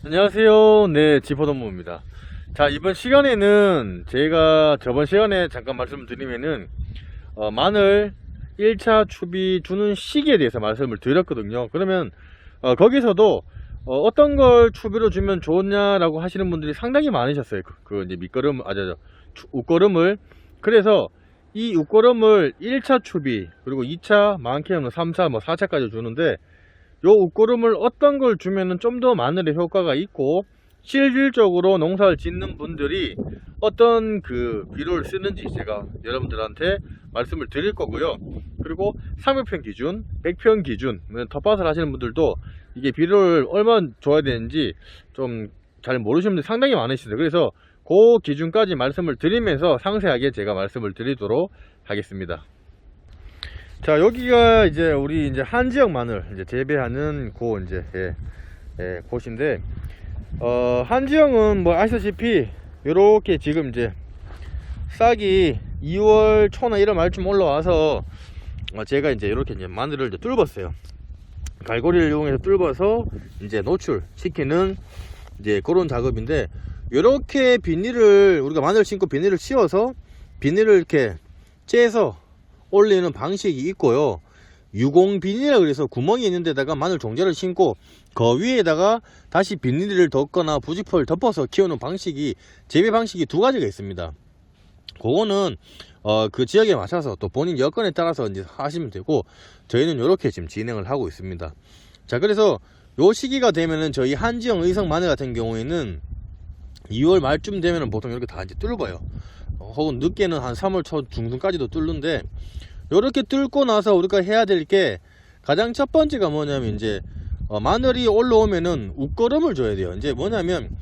안녕하세요. 네, 지포동무입니다. 자, 이번 시간에는 제가 저번 시간에 잠깐 말씀을 드리면은 마늘 1차 추비 주는 시기에 대해서 말씀을 드렸거든요. 그러면 거기서도 어떤 걸 추비로 주면 좋냐라고 하시는 분들이 상당히 많으셨어요. 이제 밑거름, 웃거름을. 그래서 이 웃거름을 1차 추비, 그리고 2차, 많게는 3차, 4차까지 주는데, 요 웃거름을 어떤 걸 주면은 좀 더 마늘에 효과가 있고, 실질적으로 농사를 짓는 분들이 어떤 비료를 쓰는지 제가 여러분들한테 말씀을 드릴 거고요. 그리고 300평 기준, 100평 기준, 텃밭을 하시는 분들도 이게 비료를 얼마나 줘야 되는지 좀 잘 모르시는 분들이 상당히 많으시죠. 그래서 그 기준까지 말씀을 드리면서 상세하게 제가 말씀을 드리도록 하겠습니다. 자, 여기가 이제 우리 이제 한지역 마늘 이제 재배하는 곳인데, 한지역은 뭐 아시다시피 요렇게 지금 이제 싹이 2월 초나 1월 말쯤 올라와서 제가 이제 이렇게 이제 마늘을 이제 뚫었어요. 갈고리를 이용해서 뚫어서 이제 노출시키는 이제 그런 작업인데, 요렇게 비닐을 우리가 마늘 심고 비닐을 씌워서 비닐을 이렇게 째서 올리는 방식이 있고요. 유공 비닐이라 그래서 구멍이 있는 데다가 마늘 종자를 심고 그 위에다가 다시 비닐을 덮거나 부직포를 덮어서 키우는 방식이, 재배 방식이 두 가지가 있습니다. 그거는 그 지역에 맞춰서 또 본인 여건에 따라서 이제 하시면 되고, 저희는 이렇게 지금 진행을 하고 있습니다. 자, 그래서 요 시기가 되면은 저희 한지역 의성 마늘 같은 경우에는 2월 말쯤 되면은 보통 이렇게 다 이제 뚫어요. 혹은 늦게는 한 3월 초 중순까지도 뚫는데, 요렇게 뚫고 나서 우리가 해야 될 게 가장 첫 번째가 뭐냐면, 이제 마늘이 올라오면은 웃거름을 줘야 돼요. 이제 뭐냐면,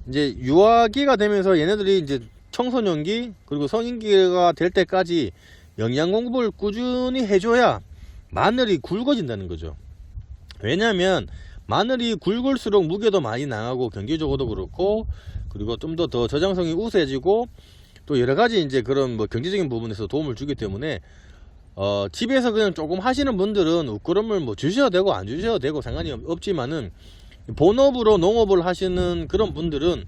이제 유아기가 되면서 얘네들이 이제 청소년기 그리고 성인기가 될 때까지 영양 공급을 꾸준히 해줘야 마늘이 굵어진다는 거죠. 왜냐면 마늘이 굵을수록 무게도 많이 나가고 경제적으로도 그렇고, 그리고 좀 더 저장성이 우세해지고, 또 여러가지 이제 그런 뭐 경제적인 부분에서 도움을 주기 때문에 집에서 그냥 조금 하시는 분들은 웃거름을 뭐 주셔도 되고 안 주셔도 되고 상관이 없지만은, 본업으로 농업을 하시는 그런 분들은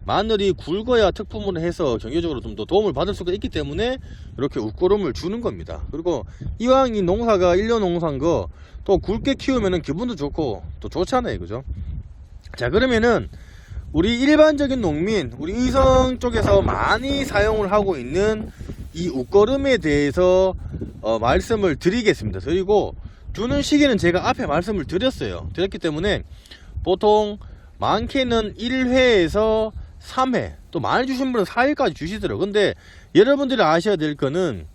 마늘이 굵어야 특품으로 해서 경제적으로 좀 더 도움을 받을 수가 있기 때문에 이렇게 웃거름을 주는 겁니다. 그리고 이왕 이 농사가 1년 농사인 거 또 굵게 키우면은 기분도 좋고 또 좋잖아요, 그죠? 자, 그러면은 우리 일반적인 농민, 우리 의성 쪽에서 많이 사용을 하고 있는 이 웃거름에 대해서 말씀을 드리겠습니다. 그리고 주는 시기는 제가 앞에 말씀을 드렸기 때문에 보통 많게는 1회에서 3회, 또 많이 주신 분은 4회까지 주시더라고요. 근데 여러분들이 아셔야 될 거는,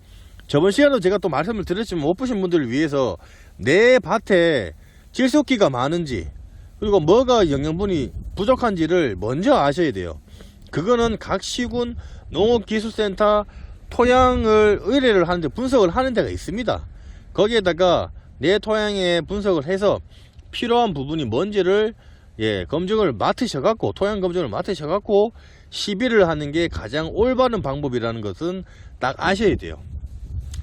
저번 시간에도 제가 또 말씀을 드렸지만 못 보신 분들을 위해서 내 밭에 질소기가 많은지, 그리고 뭐가 영양분이 부족한지를 먼저 아셔야 돼요. 그거는 각 시군 농업기술센터 토양을 의뢰를 하는데 분석을 하는 데가 있습니다. 거기에다가 내 토양에 분석을 해서 필요한 부분이 뭔지를 검증을 맡으셔갖고, 토양 검증을 맡으셔갖고 시비를 하는 게 가장 올바른 방법이라는 것은 딱 아셔야 돼요.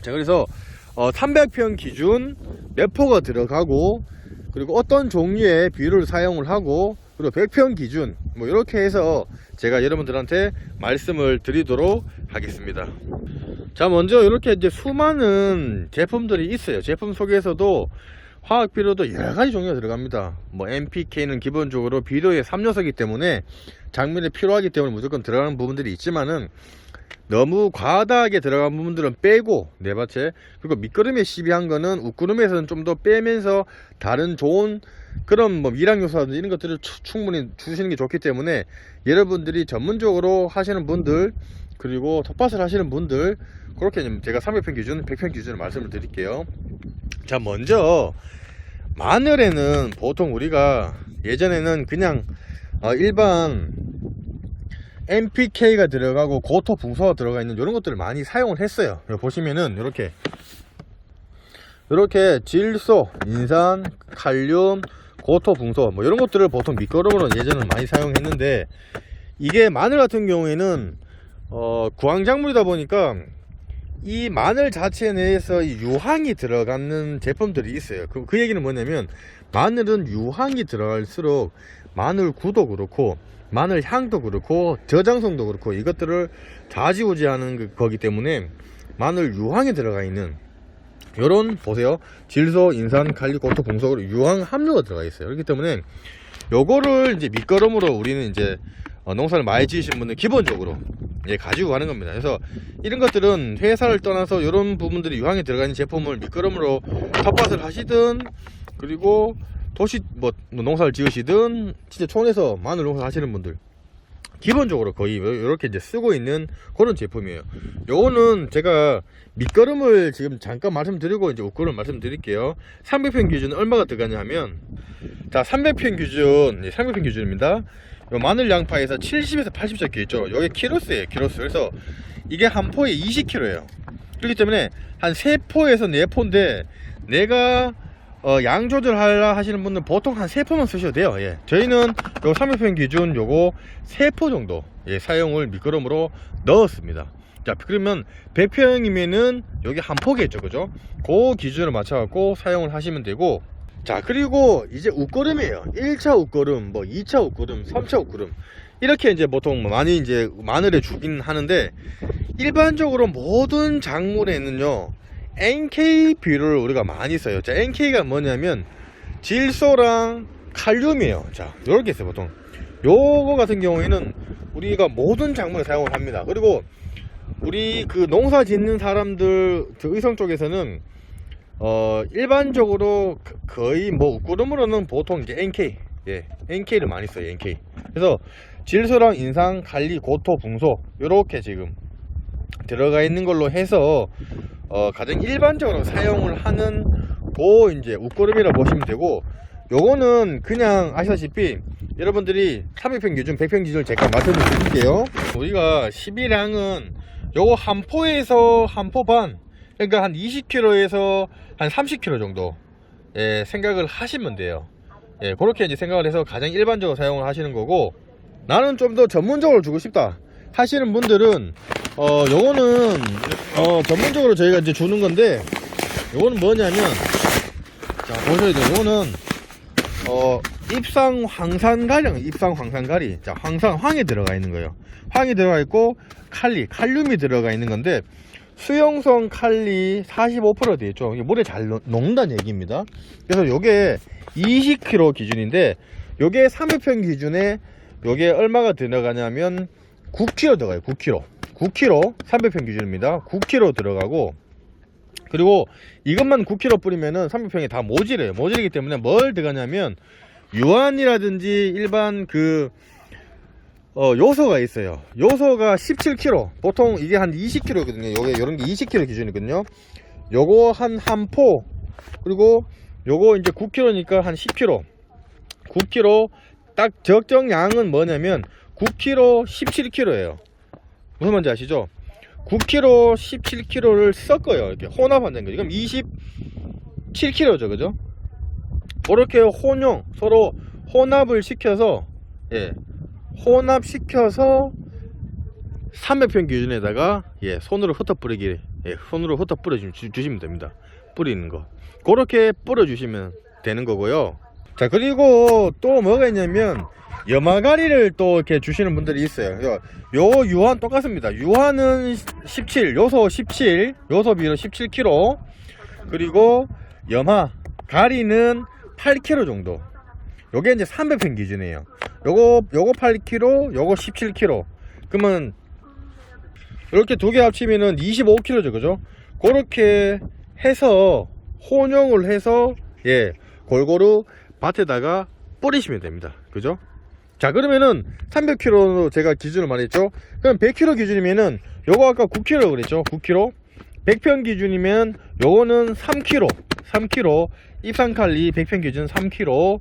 자, 그래서 300평 기준 몇 포가 들어가고, 그리고 어떤 종류의 비료를 사용을 하고, 그리고 100평 기준 뭐 이렇게 해서 제가 여러분들한테 말씀을 드리도록 하겠습니다. 자, 먼저 이렇게 이제 수많은 제품들이 있어요. 제품 속에서도 화학 비료도 여러가지 종류가 들어갑니다. 뭐 NPK는 기본적으로 비료의 3요소이기 때문에 작물에 필요하기 때문에 무조건 들어가는 부분들이 있지만은, 너무 과다하게 들어간 부분들은 빼고 내 밭에, 그리고 밑거름에 시비한 거는 웃거름에서는 좀 더 빼면서 다른 좋은 그런 뭐 미량요소라든지 이런 것들을 충분히 주시는 게 좋기 때문에, 여러분들이 전문적으로 하시는 분들, 그리고 텃밭을 하시는 분들, 그렇게 제가 300평 기준, 100평 기준을 말씀을 드릴게요. 자, 먼저 마늘에는 보통 우리가 예전에는 그냥 일반 NPK가 들어가고 고토 붕소가 들어가 있는 이런 것들을 많이 사용을 했어요. 여기 보시면은 이렇게 질소, 인산, 칼륨, 고토 붕소 뭐 이런 것들을 보통 밑거름으로 예전에는 많이 사용했는데, 이게 마늘 같은 경우에는 구황작물이다 보니까 이 마늘 자체 내에서 이 유황이 들어가는 제품들이 있어요. 그 얘기는 뭐냐면, 마늘은 유황이 들어갈수록 마늘 구도 그렇고 마늘 향도 그렇고 저장성도 그렇고 이것들을 좌지우지하는 거기 때문에 마늘 유황이 들어가 있는 요런 보세요, 질소, 인산, 칼리, 고토, 붕속으로 유황 함유가 들어가 있어요. 그렇기 때문에 요거를 이제 밑거름으로 우리는 이제 농사를 많이 지으신 분들 기본적으로 가지고 가는 겁니다. 그래서 이런 것들은 회사를 떠나서 이런 부분들이 유황이 들어가 있는 제품을 밑거름으로 텃밭을 하시든, 그리고 도시 뭐 농사를 지으시든, 진짜 촌에서 마늘 농사 하시는 분들 기본적으로 거의 이렇게 이제 쓰고 있는 그런 제품이에요. 요거는 제가 밑거름을 지금 잠깐 말씀드리고 이제 웃거름 말씀드릴게요. 300평 기준은 얼마가 들어가냐 하면, 자, 300평 기준, 300평 기준입니다. 요 마늘 양파에서 70에서 80 적혀 있죠. 요게 키로수예요, 키로수. 그래서 이게 한 포에 20kg예요. 그렇기 때문에 한 3포에서 4포인데, 내가 양 조절하려 하시는 분들 보통 한 3포만 쓰셔도 돼요. 예. 저희는 요 300평 기준 요거 3포 정도 사용을 밑거름으로 넣었습니다. 자, 그러면 100평이면은 여기 한 포겠죠, 그죠? 그 기준을 맞춰갖고 사용을 하시면 되고, 자, 그리고 이제 웃거름이에요. 1차 웃거름, 뭐 2차 웃거름, 3차 웃거름, 이렇게 이제 보통 많이 이제 마늘에 주긴 하는데, 일반적으로 모든 작물에는요 NK 비율을 우리가 많이 써요. 자, NK가 뭐냐면 질소랑 칼륨이에요. 자, 요렇게 있어요. 보통 요거 같은 경우에는 우리가 모든 작물에 사용을 합니다. 그리고 우리 그 농사 짓는 사람들, 의성 쪽에서는 일반적으로 거의 뭐 웃구름으로는 보통 이제 NK, NK를 많이 써요. NK. 그래서 질소랑 인산, 칼리, 고토, 붕소 요렇게 지금 들어가 있는 걸로 해서 가장 일반적으로 사용을 하는 이제 웃거름이라 보시면 되고, 요거는 그냥 아시다시피 여러분들이 300평 기준, 100평 기준을 제가 맞춰드릴게요. 우리가 12량은 요거 한 포에서 한 포 반, 그러니까 한 20kg에서 한 30kg 정도 생각을 하시면 돼요. 그렇게 이제 생각을 해서 가장 일반적으로 사용을 하시는 거고, 나는 좀 더 전문적으로 주고 싶다 하시는 분들은 요거는 전문적으로 저희가 이제 주는 건데, 요거는 뭐냐면, 자, 보셔야 돼요. 요거는 입상 황산가령, 입상 황산가리. 자, 황에 들어가 있는 거예요. 황이 들어가 있고 칼륨이 들어가 있는 건데, 수용성 칼리 45% 되어 있죠. 이게 물에 잘 녹는다는 얘기입니다. 그래서 요게 20kg 기준인데, 요게 300평 기준에 요게 얼마가 들어가냐면 9kg 들어가요. 9kg 300평 기준입니다. 9kg 들어가고, 그리고 이것만 9kg 뿌리면은 300평에 다 모질해요. 모질이기 때문에 뭘 들어가냐면 유한이라든지 일반 그 요소가 있어요. 요소가 17kg, 보통 이게 한 20kg거든요. 요게 요런 게 20kg 기준이거든요. 요거 한 포, 그리고 요거 이제 9kg니까 한 10kg. 9kg 딱 적정량은 뭐냐면 9kg 17kg예요 무슨 말인지 아시죠? 9kg 17kg를 섞어요. 이렇게 혼합한다는 거죠. 그럼 27kg죠, 그죠? 그렇게 서로 혼합을 시켜서, 혼합시켜서 300평 기준에다가 손으로 흩어 뿌리기, 손으로 흩어 뿌려 주시면 됩니다. 뿌리는 거 그렇게 뿌려 주시면 되는 거고요. 자, 그리고 또 뭐가 있냐면 염화가리를 또 이렇게 주시는 분들이 있어요. 요 유한 똑같습니다. 유한은 17, 요소 17, 요소 비율 17kg, 그리고 염화가리는 8kg 정도. 요게 이제 300평 기준이에요. 요거 8kg, 요거 17kg. 그러면 이렇게 두 개 합치면은 25kg죠, 그죠? 그렇게 해서 혼용을 해서 골고루 밭에다가 뿌리시면 됩니다. 그죠? 자, 그러면은 300kg로 제가 기준을 말했죠. 그럼 100kg 기준이면은 요거 아까 9kg 그랬죠. 9kg. 100평 기준이면 요거는 3kg. 입상칼리 100평 기준 3kg.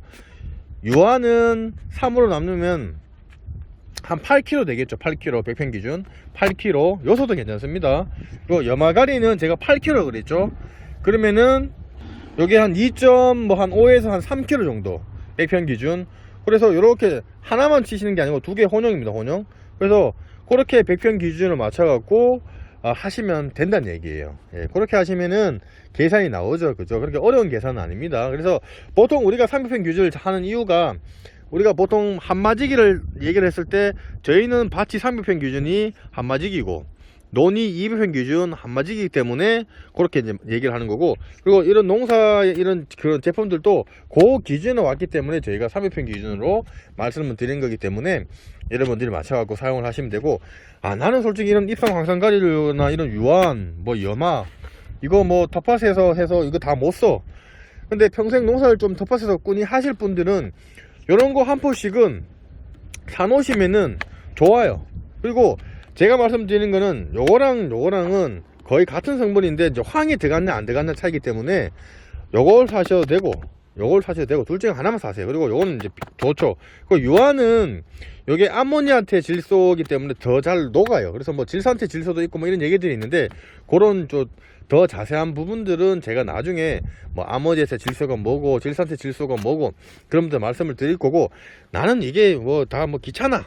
유한은 3으로 나누면 한 8kg 되겠죠. 8kg 100평 기준 8kg. 요소도 괜찮습니다. 그리고 염화가리는 제가 8kg 그랬죠. 그러면은 요게 한 2.5에서 한 3kg 정도 100평 기준. 그래서 이렇게 하나만 치시는 게 아니고 두 개 혼용입니다. 혼용. 그래서 그렇게 100평 기준을 맞춰 갖고 하시면 된다는 얘기예요. 예, 그렇게 하시면은 계산이 나오죠. 그죠? 그렇게 어려운 계산은 아닙니다. 그래서 보통 우리가 300평 규제를 하는 이유가, 우리가 보통 한마지기를 얘기를 했을 때 저희는 밭이 300평 기준이 한마지기고 논이 200평 기준 한마지기이기 때문에 그렇게 이제 얘기를 하는 거고, 그리고 이런 농사의 이런 그런 제품들도 그 기준에 왔기 때문에 저희가 300평 기준으로 말씀을 드린 거기 때문에 여러분들이 맞춰갖고 사용을 하시면 되고, 나는 솔직히 이런 잎상 황산가리나 이런 유한 뭐 염화 이거 뭐 텃밭에서 해서 이거 다 못 써. 근데 평생 농사를 좀 텃밭에서 꾸니 하실 분들은 요런 거 한 포씩은 사놓으시면은 좋아요. 그리고 제가 말씀드리는 거는 요거랑은 거의 같은 성분인데 이제 황이 들어갔냐 안 들어갔냐 차이기 때문에 요걸 사셔도 되고 요걸 사셔도 되고 둘 중에 하나만 사세요. 그리고 요거는 이제 좋죠. 그 유화는 요게 암모니아태 질소이기 때문에 더 잘 녹아요. 그래서 뭐 질산태 질소도 있고 뭐 이런 얘기들이 있는데, 그런 더 자세한 부분들은 제가 나중에 뭐 아모니아태 질소가 뭐고 질산태 질소가 뭐고 그런 분들 말씀을 드릴 거고, 나는 이게 뭐 다 뭐 귀찮아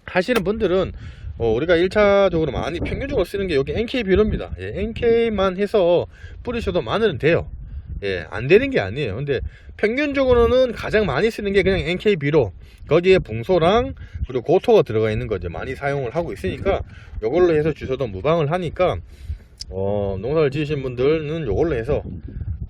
하시는 분들은 우리가 1차적으로 많이 평균적으로 쓰는 게 여기 NK 비료입니다. 예, NK만 해서 뿌리셔도 마늘은 돼요. 예, 안 되는 게 아니에요. 근데 평균적으로는 가장 많이 쓰는 게 그냥 NK 비료, 거기에 붕소랑 그리고 고토가 들어가 있는 거 이제 많이 사용을 하고 있으니까 요걸로 해서 주셔도 무방을 하니까 농사를 지으신 분들은 요걸로 해서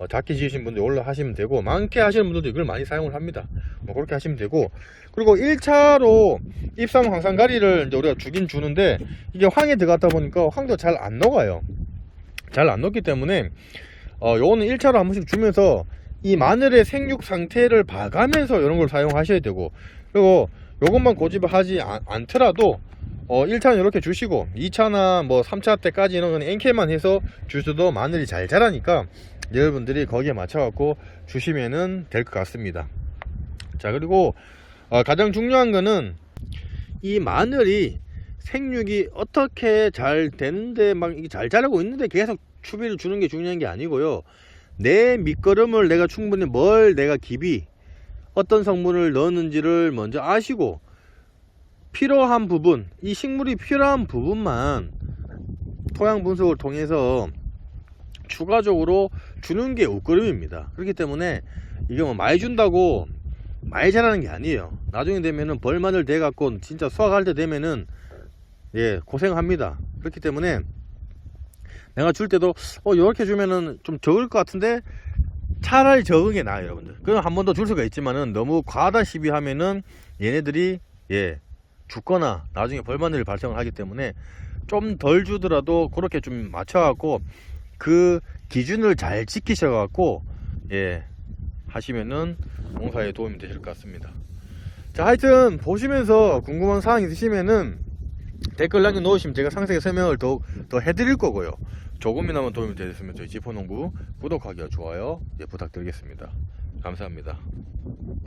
작게 지으신 분들 요걸로 하시면 되고, 많게 하시는 분들도 이걸 많이 사용을 합니다. 뭐 그렇게 하시면 되고, 그리고 1차로 잎상 황산가리를 이제 우리가 주긴 주는데 이게 황에 들어갔다 보니까 황도 잘 안 녹아요. 잘 안 녹기 때문에 요거는 1차로 한 번씩 주면서 이 마늘의 생육 상태를 봐가면서 이런 걸 사용하셔야 되고, 그리고 요것만 고집하지 않더라도 1차는 이렇게 주시고 2차나 뭐 3차 때까지는 NK만 해서 주셔도 마늘이 잘 자라니까 여러분들이 거기에 맞춰 갖고 주시면은 될 것 같습니다. 자, 그리고 가장 중요한 거는 이 마늘이 생육이 어떻게 잘 되는데 막 이게 잘 자라고 있는데 계속 추비를 주는 게 중요한 게 아니고요, 내 밑거름을 내가 충분히 내가 깊이 어떤 성분을 넣었는지를 먼저 아시고 필요한 부분, 이 식물이 필요한 부분만 토양 분석을 통해서 추가적으로 주는 게 옷걸음입니다. 그렇기 때문에 이게 뭐 많이 준다고 많이 자라는 게 아니에요. 나중에 되면은 벌마늘 돼 갖고 진짜 수확할 때 되면은 고생합니다. 그렇기 때문에 내가 줄 때도 이렇게 주면은 좀 적을 것 같은데 차라리 적은 게 나아요, 여러분들. 그럼 한 번 더 줄 수가 있지만은 너무 과다 시비하면은 얘네들이 죽거나 나중에 벌마늘이 발생을 하기 때문에 좀 덜 주더라도 그렇게 좀 맞춰갖고 그 기준을 잘 지키셔갖고 하시면은 농사에 도움이 되실 것 같습니다. 자, 하여튼 보시면서 궁금한 사항 있으시면은 댓글 남겨놓으시면 제가 상세히 설명을 더 해드릴 거고요. 조금이나마 도움이 되셨으면 저희 지포농부 구독하기와 좋아요 부탁드리겠습니다. 감사합니다.